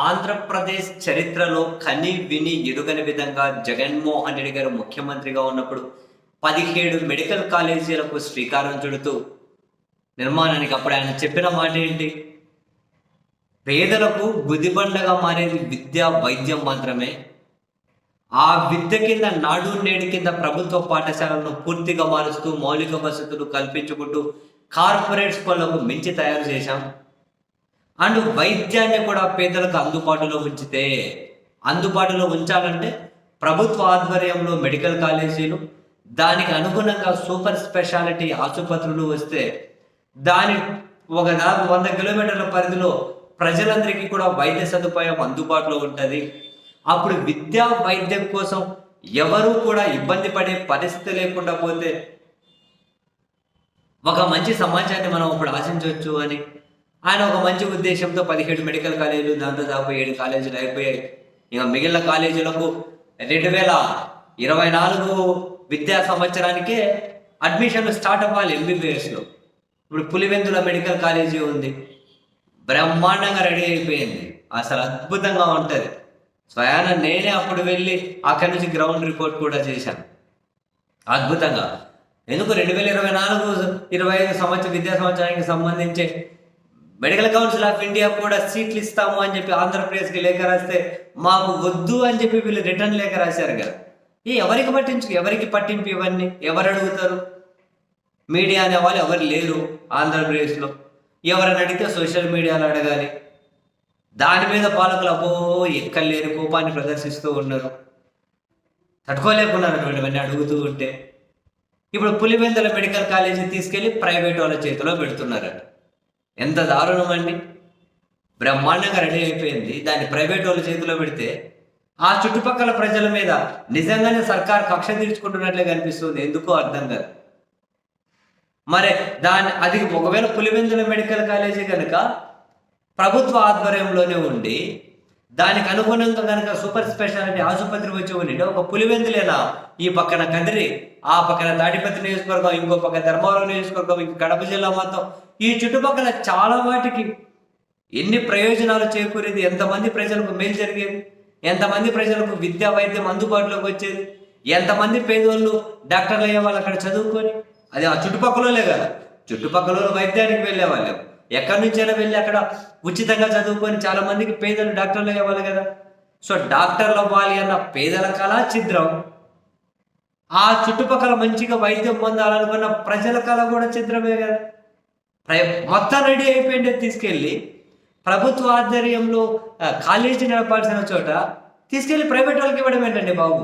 ఆంధ్రప్రదేశ్ చరిత్రలో కని విని ఎరుగని విధంగా జగన్మోహన్ రెడ్డి గారు ముఖ్యమంత్రిగా ఉన్నప్పుడు 17 మెడికల్ కాలేజీలకు శ్రీకారం చుడుతూ నిర్మాణానికి అప్పుడు ఆయన చెప్పిన మాట ఏంటి? పేదలకు గుదిబండగా మారేది విద్య, వైద్యం మాత్రమే. ఆ విద్య కింద నాడు నేడు కింద ప్రభుత్వ పాఠశాలను పూర్తిగా మారుస్తూ మౌలిక వసతులు కల్పించుకుంటూ కార్పొరేట్ స్కూళ్లకు మించి తయారు చేశాం. అండ్ వైద్యాన్ని కూడా పేదలకు అందుబాటులో ఉంచాలంటే ప్రభుత్వ ఆధ్వర్యంలో మెడికల్ కాలేజీలు, దానికి అనుగుణంగా సూపర్ స్పెషాలిటీ ఆసుపత్రులు వస్తే దాని ఒక 100 కిలోమీటర్ల పరిధిలో ప్రజలందరికీ కూడా వైద్య సదుపాయం అందుబాటులో ఉంటుంది. అప్పుడు విద్యా వైద్యం కోసం ఎవరూ కూడా ఇబ్బంది పడే పరిస్థితి లేకుండా పోతే ఒక మంచి సమాజాన్ని మనం ఇప్పుడు ఆశించవచ్చు అని ఆయన ఒక మంచి ఉద్దేశంతో 17 మెడికల్ కాలేజీలు, దాంతో దాదాపు 7 కాలేజీలు అయిపోయాయి. ఇక మిగిలిన కాలేజీలకు 2024 విద్యా సంవత్సరానికే అడ్మిషన్లు స్టార్ట్ అవ్వాలి ఎంబీబీఎస్లో. ఇప్పుడు పులివెందుల మెడికల్ కాలేజీ ఉంది, బ్రహ్మాండంగా రెడీ అయిపోయింది, అసలు అద్భుతంగా ఉంటుంది. స్వయాన నేనే అప్పుడు వెళ్ళి అక్కడి నుంచి గ్రౌండ్ రిపోర్ట్ కూడా చేశాను. అద్భుతంగా. ఎందుకు 2024-25 సంవత్సరం విద్యా సంవత్సరానికి సంబంధించి మెడికల్ కౌన్సిల్ ఆఫ్ ఇండియా కూడా సీట్లు ఇస్తాము అని చెప్పి ఆంధ్రప్రదేశ్కి లేఖ రాస్తే మాకు వద్దు అని చెప్పి వీళ్ళు రిటర్న్ లేఖ రాశారు కదా. ఎవరికి పట్టింపు ఇవన్నీ? ఎవరు అడుగుతారు? మీడియా అనే వాళ్ళు ఎవరు లేరు ఆంధ్రప్రదేశ్లో. ఎవరైనా అడిగితే సోషల్ మీడియాలో అడగాలి. దాని మీద పాలకులు ఎక్కలేని కోపాన్ని ప్రదర్శిస్తూ ఉన్నారు, తట్టుకోలేకున్నారు ఇవన్నీ అడుగుతూ ఉంటే. ఇప్పుడు పులివెందుల మెడికల్ కాలేజీ తీసుకెళ్లి ప్రైవేట్ వాళ్ళ చేతిలో పెడుతున్నారట. ఎంత దారుణం అండి! బ్రహ్మాండంగా రెడీ అయిపోయింది, దాన్ని ప్రైవేట్ వాళ్ళ చేతిలో పెడితే ఆ చుట్టుపక్కల ప్రజల మీద నిజంగానే సర్కార్ కక్ష తీర్చుకుంటున్నట్లే కనిపిస్తుంది. ఎందుకో అర్థం కాదు. మరి అది ఒకవేళ పులివెందుల మెడికల్ కాలేజీ కనుక ప్రభుత్వ ఆధ్వర్యంలోనే ఉండి దానికి అనుగుణంగా కనుక సూపర్ స్పెషాలిటీ ఆసుపత్రి వచ్చి ఉండి ఒక పులివెందులేనా, ఈ పక్కన కదిరి, ఆ పక్కన తాడిపత్రి నియోజకవర్గం, ఇంకో పక్కన ధర్మవరం నియోజకవర్గం, ఇంక కడప జిల్లా మొత్తం, ఈ చుట్టుపక్కల చాలా వాటికి ఎన్ని ప్రయోజనాలు చేకూరేది, ఎంతమంది ప్రజలకు మేలు జరిగేది, ఎంతమంది ప్రజలకు విద్యా వైద్యం అందుబాటులోకి వచ్చేది, ఎంతమంది పేదోళ్ళు డాక్టర్లు అయ్యేవాళ్ళు అక్కడ చదువుకొని. అది ఆ చుట్టుపక్కలే కదా, చుట్టుపక్కల వైద్యానికి వెళ్ళేవాళ్ళు ఎక్కడి నుంచైనా వెళ్ళి అక్కడ ఉచితంగా చదువుకొని చాలా మందికి పేదలు డాక్టర్లు అయ్యేవాళ్ళు కదా. సో డాక్టర్లు అవ్వాలి అన్న పేదల కళ ఛిద్రం, ఆ చుట్టుపక్కల మంచిగా వైద్యం పొందాలనుకున్న ప్రజల కళ కూడా ఛిద్రమే కదా. మొత్తం రెడీ అయిపోయింది, తీసుకెళ్ళి ప్రభుత్వ ఆధ్వర్యంలో కాలేజీ నడపాల్సిన చోట తీసుకెళ్ళి ప్రైవేట్ వాళ్ళకి ఇవ్వడం ఏంటండి బాబు?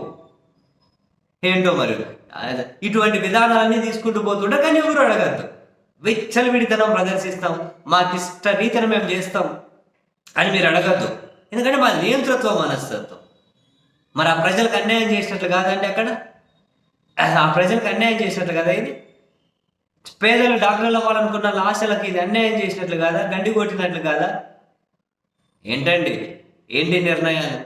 ఏంటో మరి ఇటువంటి విధానాలన్నీ తీసుకుంటూ పోతుంటే కానీ ఎవరు అడగద్దు. విచ్చలవిడితనం ప్రదర్శిస్తాం, మాకు ఇష్ట రీతిని మేము చేస్తాం అని మీరు అడగద్దు. ఎందుకంటే మా నియంతృత్వ మనస్తత్వం. మరి ఆ ప్రజలకు అన్యాయం చేసినట్లు కాదండి అక్కడ, ఆ ప్రజలకు అన్యాయం చేసినట్లు కదా ఇది. పేదలు డాక్టర్లు అవ్వాలనుకున్న ఆశలకి ఇది అన్యాయం చేసినట్లు కాదా, గండి కొట్టినట్లు కాదా? ఏంటండి ఏంటి నిర్ణయాలు?